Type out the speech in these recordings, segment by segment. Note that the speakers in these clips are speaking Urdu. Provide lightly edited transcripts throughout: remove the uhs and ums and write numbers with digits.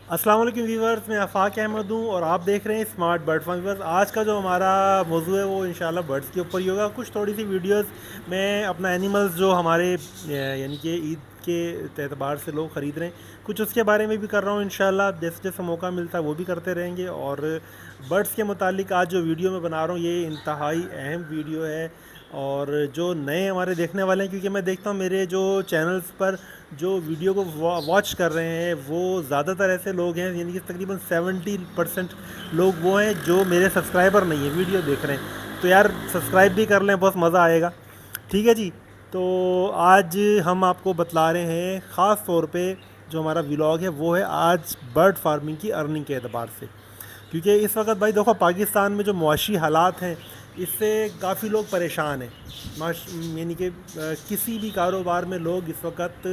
السلام علیکم ویورز، میں آفاق احمد ہوں اور آپ دیکھ رہے ہیں اسمارٹ برڈ فارم ویورز۔ آج کا جو ہمارا موضوع ہے وہ انشاءاللہ برڈز کے اوپر ہی ہوگا۔ کچھ تھوڑی سی ویڈیوز میں اپنا اینیملز جو ہمارے یعنی کہ عید کے اعتبار سے لوگ خرید رہے ہیں، کچھ اس کے بارے میں بھی کر رہا ہوں انشاءاللہ۔ جیسے جیسے موقع ملتا ہے وہ بھی کرتے رہیں گے۔ اور برڈز کے متعلق آج جو ویڈیو میں بنا رہا ہوں یہ انتہائی اہم ویڈیو ہے، اور جو نئے ہمارے دیکھنے والے ہیں، کیونکہ میں دیکھتا ہوں میرے جو چینلز پر جو ویڈیو کو واچ کر رہے ہیں وہ زیادہ تر ایسے لوگ ہیں، یعنی کہ تقریباً 70% لوگ وہ ہیں جو میرے سبسکرائبر نہیں ہیں، ویڈیو دیکھ رہے ہیں۔ تو یار سبسکرائب بھی کر لیں، بہت مزہ آئے گا، ٹھیک ہے جی۔ تو آج ہم آپ کو بتلا رہے ہیں خاص طور پہ جو ہمارا ولاگ ہے وہ ہے آج برڈ فارمنگ کی ارننگ کے اعتبار سے، کیونکہ اس وقت بھائی دیکھو پاکستان میں جو معاشی حالات ہیں اس سے کافی لوگ پریشان ہیں۔ یعنی کہ کسی بھی کاروبار میں لوگ اس وقت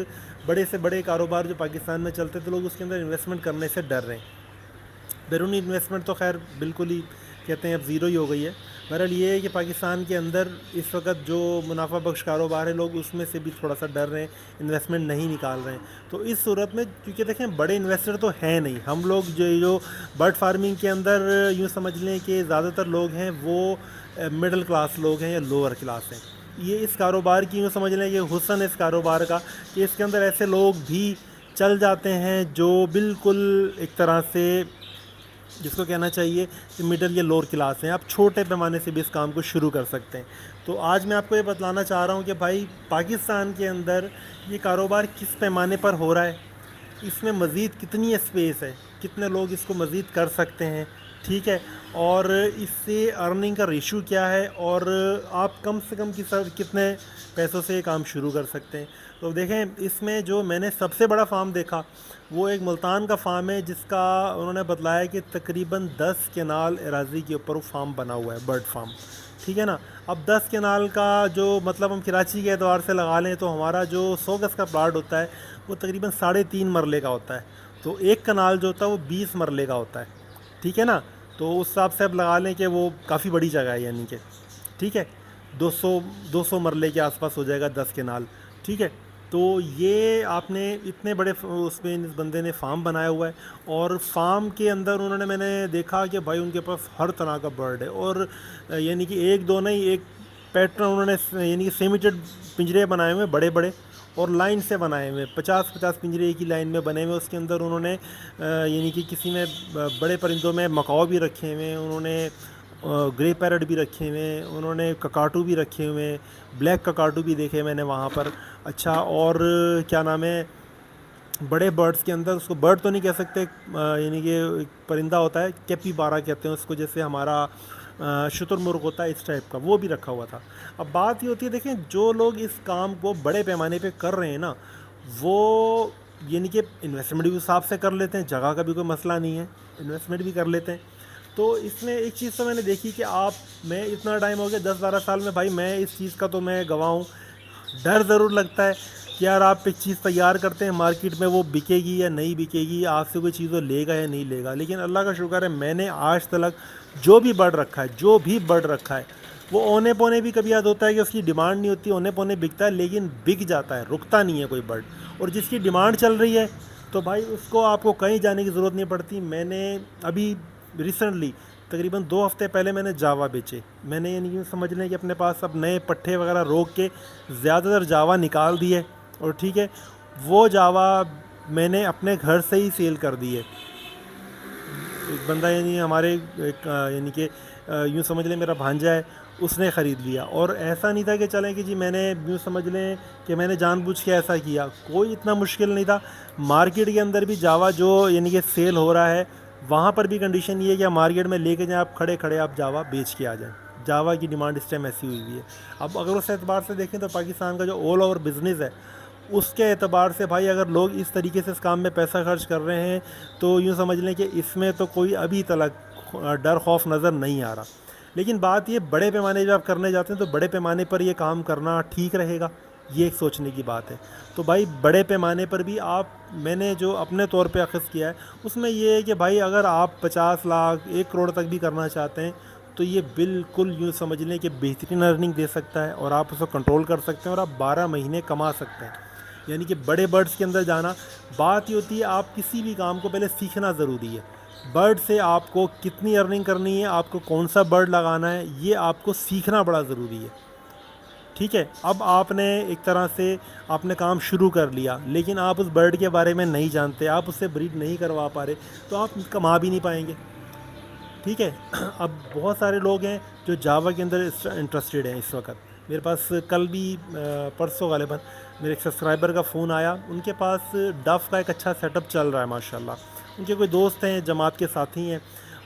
بڑے سے بڑے کاروبار جو پاکستان میں چلتے تھے لوگ اس کے اندر انویسٹمنٹ کرنے سے ڈر رہے ہیں۔ بیرونی انویسٹمنٹ تو خیر بالکل ہی کہتے ہیں اب زیرو ہی ہو گئی ہے۔ بہرحال یہ ہے کہ پاکستان کے اندر اس وقت جو منافع بخش کاروبار ہے لوگ اس میں سے بھی تھوڑا سا ڈر رہے ہیں، انویسٹمنٹ نہیں نکال رہے ہیں۔ تو اس صورت میں کیونکہ دیکھیں بڑے انویسٹر تو ہیں نہیں، ہم لوگ جو برڈ فارمنگ کے اندر یوں سمجھ لیں کہ زیادہ تر لوگ ہیں وہ مڈل کلاس لوگ ہیں یا لوور کلاس ہیں۔ یہ اس کاروبار کی یوں سمجھ لیں کہ حسن اس کاروبار کا کہ اس کے اندر ایسے لوگ بھی چل جاتے ہیں جو بالکل ایک طرح سے جس کو کہنا چاہیے کہ مڈل یا لوور کلاس ہیں، آپ چھوٹے پیمانے سے بھی اس کام کو شروع کر سکتے ہیں۔ تو آج میں آپ کو یہ بتلانا چاہ رہا ہوں کہ بھائی پاکستان کے اندر یہ کاروبار کس پیمانے پر ہو رہا ہے، اس میں مزید کتنی اسپیس ہے، کتنے لوگ اس کو مزید کر سکتے ہیں، ٹھیک ہے، اور اس سے ارننگ کا ریشو کیا ہے، اور آپ کم سے کم کتنے پیسوں سے یہ کام شروع کر سکتے ہیں۔ تو دیکھیں اس میں جو میں نے سب سے بڑا فارم دیکھا وہ ایک ملتان کا فارم ہے، جس کا انہوں نے بتلایا کہ تقریباً 10 کنال اراضی کے اوپر وہ فارم بنا ہوا ہے، برڈ فارم، ٹھیک ہے نا۔ اب 10 کنال کا جو مطلب ہم کراچی کے اعتبار سے لگا لیں تو ہمارا جو 100 گز کا پلاٹ ہوتا ہے وہ تقریباً 3.5 مرلے کا ہوتا ہے، تو ایک کنال جو ہوتا ہے وہ 20 مرلے کا ہوتا ہے، ٹھیک ہے نا۔ تو اس حساب سے اب لگا لیں کہ وہ کافی بڑی جگہ ہے، یعنی کہ ٹھیک ہے 200 مرلے کے آس پاس ہو جائے گا 10 کنال، ٹھیک ہے۔ تو یہ آپ نے اتنے بڑے اس میں اس بندے نے فارم بنایا ہوا ہے، اور فارم کے اندر انہوں نے میں نے دیکھا کہ بھائی ان کے پاس ہر طرح کا برڈ ہے، اور یعنی کہ ایک دو نہیں، ایک پیٹرن انہوں نے یعنی کہ سیمیٹڈ پنجرے بنائے ہوئے بڑے بڑے اور لائن سے بنائے ہوئے، 50 پنجرے ایک ہی لائن میں بنے ہوئے۔ اس کے اندر انہوں نے یعنی کہ کسی میں بڑے پرندوں میں مکاؤ بھی رکھے ہوئے ہیں، انہوں نے گرے پیرٹ بھی رکھے ہوئے ہیں، انہوں نے ککاٹو بھی رکھے ہوئے ہیں، بلیک ککاٹو بھی دیکھے میں نے وہاں پر، اچھا۔ اور کیا نام ہے، بڑے برڈز کے اندر اس کو برڈ تو نہیں کہہ سکتے، یعنی کہ ایک پرندہ ہوتا ہے کیپی بارہ کہتے ہیں اس کو، جیسے ہمارا شتر مرغ ہوتا ہے اس ٹائپ کا، وہ بھی رکھا ہوا تھا۔ اب بات یہ ہوتی ہے دیکھیں جو لوگ اس کام کو بڑے پیمانے پہ کر رہے ہیں نا، وہ یعنی کہ انویسٹمنٹ بھی حساب سے کر لیتے ہیں، جگہ کا بھی کوئی مسئلہ نہیں ہے، انویسٹمنٹ بھی کر لیتے ہیں۔ تو اس میں ایک چیز تو میں نے دیکھی کہ میں اتنا ٹائم ہو گیا 10-12 سال میں، بھائی میں اس چیز کا تو میں گواہ ہوں، ڈر ضرور لگتا ہے کہ یار آپ ایک چیز تیار کرتے ہیں مارکیٹ میں، وہ بکے گی یا نہیں بکے گی، آپ سے کوئی چیز وہ لے گا یا نہیں لے گا۔ لیکن اللہ کا شکر ہے میں نے آج تک جو بھی برڈ رکھا ہے وہ اونے پونے بھی کبھی یاد ہوتا ہے کہ اس کی ڈیمانڈ نہیں ہوتی، اونے پونے بکتا ہے لیکن بک جاتا ہے، رکتا نہیں ہے کوئی برڈ۔ اور جس کی ڈیمانڈ چل رہی ہے تو بھائی اس کو آپ کو کہیں جانے کی ضرورت نہیں پڑتی۔ میں نے ابھی ریسنٹلی تقریباً 2 ہفتے پہلے میں نے جاوا بیچے، میں نے یعنی سمجھ لیں کہ اپنے پاس اب نئے پٹھے وغیرہ روک کے زیادہ تر جاوا نکال دیے، اور ٹھیک ہے وہ جاوا میں نے اپنے گھر سے ہی سیل کر دی ہے۔ ایک بندہ یعنی ہمارے یعنی کہ یوں سمجھ لیں میرا بھانجا ہے، اس نے خرید لیا، اور ایسا نہیں تھا کہ چلیں کہ جی میں نے یوں سمجھ لیں کہ میں نے جان بوجھ کے ایسا کیا، کوئی اتنا مشکل نہیں تھا۔ مارکیٹ کے اندر بھی جاوا جو یعنی کہ سیل ہو رہا ہے وہاں پر بھی کنڈیشن یہ ہے کہ آپ مارکیٹ میں لے کے جائیں، آپ کھڑے کھڑے آپ جاوا بیچ کے آ جائیں۔ جاوا کی ڈیمانڈ اس ٹائم ایسی ہوئی ہے۔ اب اگر اس اعتبار سے دیکھیں تو پاکستان کا جو آل اوور بزنس ہے اس کے اعتبار سے بھائی اگر لوگ اس طریقے سے اس کام میں پیسہ خرچ کر رہے ہیں تو یوں سمجھ لیں کہ اس میں تو کوئی ابھی تک ڈر خوف نظر نہیں آ رہا۔ لیکن بات یہ بڑے پیمانے جب آپ کرنے جاتے ہیں تو بڑے پیمانے پر یہ کام کرنا ٹھیک رہے گا، یہ ایک سوچنے کی بات ہے۔ تو بھائی بڑے پیمانے پر بھی میں نے جو اپنے طور پہ اخذ کیا ہے اس میں یہ ہے کہ بھائی اگر آپ 50 لاکھ 1 کروڑ تک بھی کرنا چاہتے ہیں تو یہ بالکل یوں سمجھ لیں کہ بہترین ارننگ دے سکتا ہے، اور آپ اس کو کنٹرول کر سکتے ہیں، اور آپ 12 مہینے کما سکتے ہیں۔ یعنی کہ بڑے برڈس کے اندر جانا، بات یہ ہوتی ہے آپ کسی بھی کام کو پہلے سیکھنا ضروری ہے. برڈ سے آپ کو کتنی ارننگ کرنی ہے، آپ کو کون سا برڈ لگانا ہے، یہ آپ کو سیکھنا بڑا ضروری ہے. ٹھیک ہے، اب آپ نے ایک طرح سے آپ نے کام شروع کر لیا، لیکن آپ اس برڈ کے بارے میں نہیں جانتے، آپ اس سے بریڈ نہیں کروا پا رہے، تو آپ کما بھی نہیں پائیں گے. ٹھیک ہے. اب بہت سارے لوگ ہیں جو جاوا کے اندر انٹرسٹیڈ ہیں اس وقت. میرے پاس کل بھی پرسوں غالباً میرے ایک سبسکرائبر کا فون آیا، ان کے پاس ڈف کا ایک اچھا سیٹ اپ چل رہا ہے ماشاء اللہ. ان کے کوئی دوست ہیں، جماعت کے ساتھی ہیں،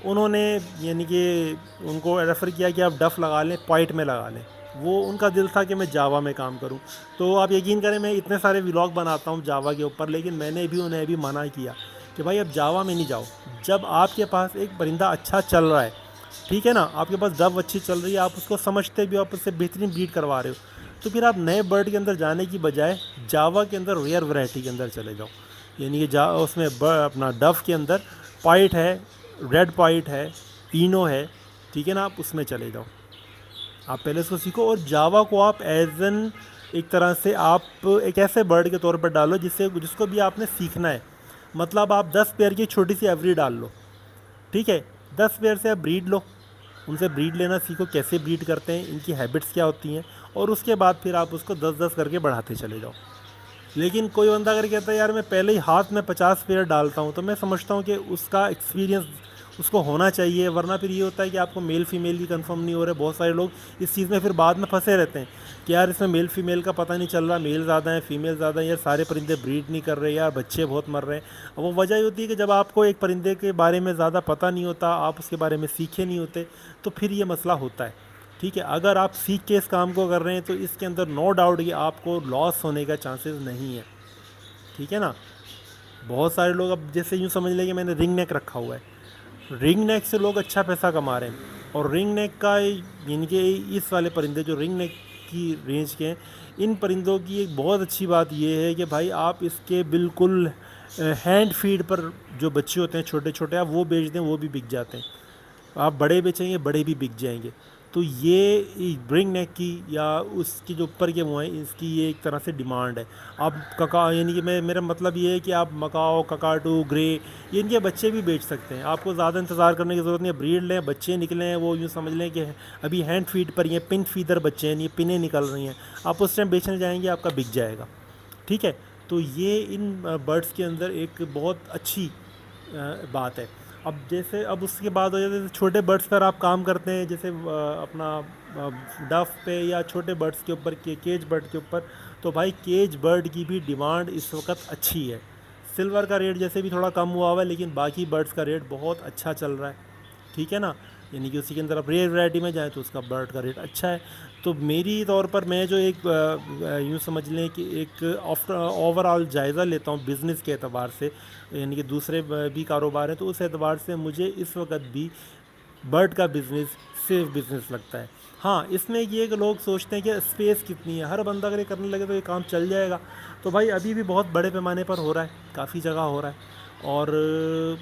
انہوں نے یعنی کہ ان کو ریفر کیا کہ آپ ڈف لگا لیں، پوائنٹ میں لگا لیں. وہ ان کا دل تھا کہ میں جاوا میں کام کروں. تو آپ یقین کریں میں اتنے سارے ولاگ بناتا ہوں جاوا کے اوپر، لیکن میں نے بھی انہیں بھی منع کیا کہ بھائی اب جاوا میں نہیں جاؤ. جب آپ کے پاس ایک پرندہ اچھا چل رہا ہے، ٹھیک ہے نا، آپ کے پاس ڈو اچھی چل رہی ہے، آپ اس کو سمجھتے بھی ہو، آپ اس سے بہترین بریڈ کروا رہے ہو، تو پھر آپ نئے برڈ کے اندر جانے کی بجائے جاوا کے اندر ریئر ورائٹی کے اندر چلے جاؤ. یعنی کہ اس میں اپنا ڈف کے اندر پائٹ ہے، ریڈ پائٹ ہے، اینو ہے، ٹھیک ہے نا، آپ اس میں چلے جاؤ. آپ پہلے اس کو سیکھو، اور جاوا کو آپ ایز این ایک طرح سے آپ ایک ایسے برڈ کے طور پر ڈالو جس کو بھی آپ نے سیکھنا ہے. مطلب آپ 10 پیئر کی چھوٹی سی ایوری ڈال لو. ٹھیک ہے، 10 پیئر سے آپ بریڈ لو، ان سے بریڈ لینا سیکھو، کیسے بریڈ کرتے ہیں، ان کی ہیبٹس کیا ہوتی ہیں، اور اس کے بعد پھر آپ اس کو 10-10 کر کے بڑھاتے چلے جاؤ. لیکن کوئی بندہ اگر کہتا ہے یار میں پہلے ہی ہاتھ میں 50 پیئر ڈالتا ہوں، تو میں سمجھتا ہوں کہ اس کا ایکسپیرینس اس کو ہونا چاہیے، ورنہ پھر یہ ہوتا ہے کہ آپ کو میل فیمیل بھی کنفرم نہیں ہو رہے. بہت سارے لوگ اس چیز میں پھر بعد میں پھنسے رہتے ہیں کہ یار اس میں میل فیمیل کا پتہ نہیں چل رہا، میل زیادہ ہیں فیمیل زیادہ ہیں، یار سارے پرندے بریڈ نہیں کر رہے، یار بچے بہت مر رہے ہیں. وہ وجہ یہ ہوتی ہے کہ جب آپ کو ایک پرندے کے بارے میں زیادہ پتہ نہیں ہوتا، آپ اس کے بارے میں سیکھے نہیں ہوتے، تو پھر یہ مسئلہ ہوتا ہے. ٹھیک ہے، اگر آپ سیکھ کے اس کام کو کر رہے ہیں تو اس کے اندر نو ڈاؤٹ کہ آپ کو لاس ہونے کا چانسز نہیں ہے. ٹھیک ہے نا. بہت سارے لوگ اب جیسے یوں سمجھ لیں کہ میں نے رنگ نیک رکھا ہوا ہے، رنگ نیک سے لوگ اچھا پیسہ کما رہے ہیں. اور رنگ نیک کا یعنی کہ اس والے پرندے جو رنگ نیک کی رینج کے ہیں، ان پرندوں کی ایک بہت اچھی بات یہ ہے کہ بھائی آپ اس کے بالکل ہینڈ فیڈ پر جو بچے ہوتے ہیں چھوٹے چھوٹے، آپ وہ بیچ دیں وہ بھی بک جاتے ہیں. آپ بڑے بیچیں گے بڑے بھی بک جائیں گے. تو یہ رنگ نیک کی یا اس کی جو اوپر کے وہ ہیں، اس کی یہ ایک طرح سے ڈیمانڈ ہے. آپ یعنی کہ میرا مطلب یہ ہے کہ آپ مکاؤ، ککاٹو، گرے، یہ ان کے بچے بھی بیچ سکتے ہیں. آپ کو زیادہ انتظار کرنے کی ضرورت نہیں ہے، بریڈ لیں، بچے نکلیں ہیں، وہ یوں سمجھ لیں کہ ابھی ہینڈ فیڈ پر یہ پن فیدر بچے ہیں، یہ پنیں نکل رہی ہیں، آپ اس ٹائم بیچنے جائیں گے آپ کا بک جائے گا. ٹھیک ہے. تو یہ ان برڈس کے اندر ایک بہت اچھی بات ہے. اب جیسے اب اس کے بعد ہو جاتے چھوٹے برڈس پر آپ کام کرتے ہیں، جیسے اپنا ڈف پہ یا چھوٹے برڈس کے اوپر، کیج برڈ کے اوپر، تو بھائی کیج برڈ کی بھی ڈیمانڈ اس وقت اچھی ہے. سلور کا ریٹ جیسے بھی تھوڑا کم ہوا ہوا ہے، لیکن باقی برڈس کا ریٹ بہت اچھا چل رہا ہے. ٹھیک ہے نا. یعنی کہ اسی کے اندر آپ ریئر ورائٹی میں جائیں تو اس کا برڈ کا ریٹ اچھا ہے. تو میری طور پر میں جو ایک یوں سمجھ لیں کہ ایک اوور آل جائزہ لیتا ہوں بزنس کے اعتبار سے، یعنی کہ دوسرے بھی کاروبار ہیں، تو اس اعتبار سے مجھے اس وقت بھی برڈ کا بزنس سیف بزنس لگتا ہے. ہاں اس میں یہ کہ لوگ سوچتے ہیں کہ اسپیس کتنی ہے، ہر بندہ اگر یہ کرنے لگے تو یہ کام چل جائے گا. تو بھائی ابھی بھی بہت بڑے پیمانے پر ہو رہا ہے، کافی جگہ ہو رہا ہے. اور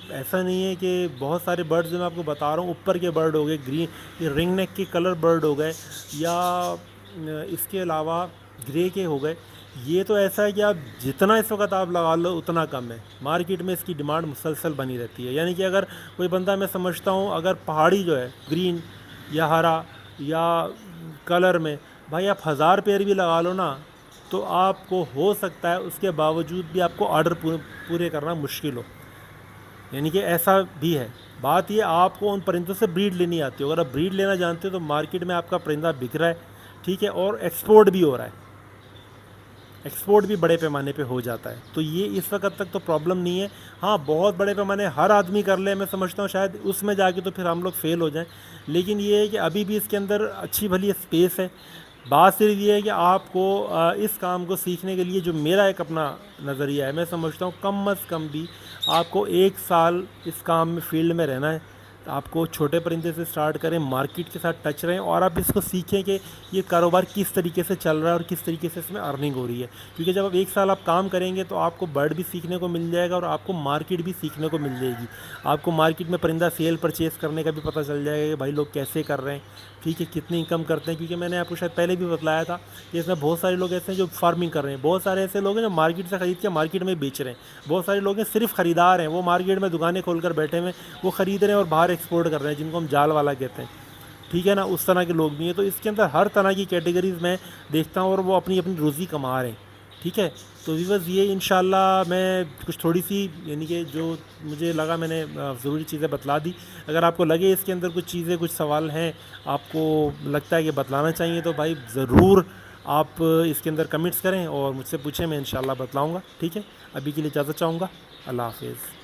ایسا نہیں ہے کہ بہت سارے برڈ جو میں آپ کو بتا رہا ہوں، اوپر کے برڈ ہو گئے، گرین رنگ نیک کے کلر برڈ ہو گئے، یا اس کے علاوہ گرے کے ہو گئے، یہ تو ایسا ہے کہ آپ جتنا اس وقت آپ لگا لو اتنا کم ہے. مارکیٹ میں اس کی ڈیمانڈ مسلسل بنی رہتی ہے. یعنی کہ اگر کوئی بندہ، میں سمجھتا ہوں اگر پہاڑی جو ہے گرین یا ہرا یا کلر میں، بھائی آپ 1000 پیئر بھی لگا لو نا، تو آپ کو ہو سکتا ہے اس کے باوجود بھی آپ کو آرڈر پورے کرنا مشکل ہو. یعنی کہ ایسا بھی ہے. بات یہ آپ کو ان پرندوں سے بریڈ لینی آتی ہو. اگر آپ بریڈ لینا جانتے ہو تو مارکیٹ میں آپ کا پرندہ بک رہا ہے. ٹھیک ہے. اور ایکسپورٹ بھی ہو رہا ہے، ایکسپورٹ بھی بڑے پیمانے پہ ہو جاتا ہے. تو یہ اس وقت تک تو پرابلم نہیں ہے. ہاں بہت بڑے پیمانے ہر آدمی کر لے، میں سمجھتا ہوں شاید اس میں جا کے تو پھر ہم لوگ فیل ہو جائیں. لیکن یہ ہے کہ ابھی بھی اس کے اندر اچھی بھلی اسپیس ہے. بات صرف یہ ہے کہ آپ کو اس کام کو سیکھنے کے لیے، جو میرا ایک اپنا نظریہ ہے، میں سمجھتا ہوں کم از کم بھی آپ کو 1 سال اس کام میں فیلڈ میں رہنا ہے. آپ کو چھوٹے پرندے سے سٹارٹ کریں، مارکیٹ کے ساتھ ٹچ رہیں، اور آپ اس کو سیکھیں کہ یہ کاروبار کس طریقے سے چل رہا ہے اور کس طریقے سے اس میں ارننگ ہو رہی ہے. کیونکہ جب آپ 1 سال آپ کام کریں گے تو آپ کو برڈ بھی سیکھنے کو مل جائے گا اور آپ کو مارکیٹ بھی سیکھنے کو مل جائے گی. آپ کو مارکیٹ میں پرندہ سیل پرچیز کرنے کا بھی پتہ چل جائے گا کہ بھائی لوگ کیسے کر رہے ہیں، ٹھیک ہے، کتنی انکم کرتے ہیں. کیونکہ میں نے آپ کو شاید پہلے بھی بتلایا تھا کہ اس میں بہت سارے لوگ ایسے ہیں جو فارمنگ کر رہے ہیں، بہت سارے ایسے لوگ ہیں جو مارکیٹ سے خرید کے مارکیٹ میں بیچ رہے ہیں، بہت سارے لوگ ہیں صرف خریدار ہیں، وہ مارکیٹ میں دکانیں کھول کر بیٹھے ہوئے ہیں، وہ خرید رہے ہیں اور باہر ایکسپورٹ کر رہے ہیں، جن کو ہم جال والا کہتے ہیں. ٹھیک ہے نا، اس طرح کے لوگ بھی ہیں. تو اس کے اندر ہر طرح کی کیٹیگریز میں دیکھتا ہوں اور وہ اپنی اپنی روزی کما رہے ہیں. ٹھیک ہے، تو ویورز یہ انشاءاللہ میں کچھ تھوڑی سی یعنی کہ جو مجھے لگا میں نے ضروری چیزیں بتلا دی. اگر آپ کو لگے اس کے اندر کچھ چیزیں کچھ سوال ہیں آپ کو لگتا ہے کہ بتلانا چاہیے تو بھائی ضرور آپ اس کے اندر کمنٹس کریں اور مجھ سے پوچھیں، میں انشاءاللہ بتلاؤں گا. ٹھیک ہے، ابھی کے لیے اجازت چاہوں گا. اللہ حافظ.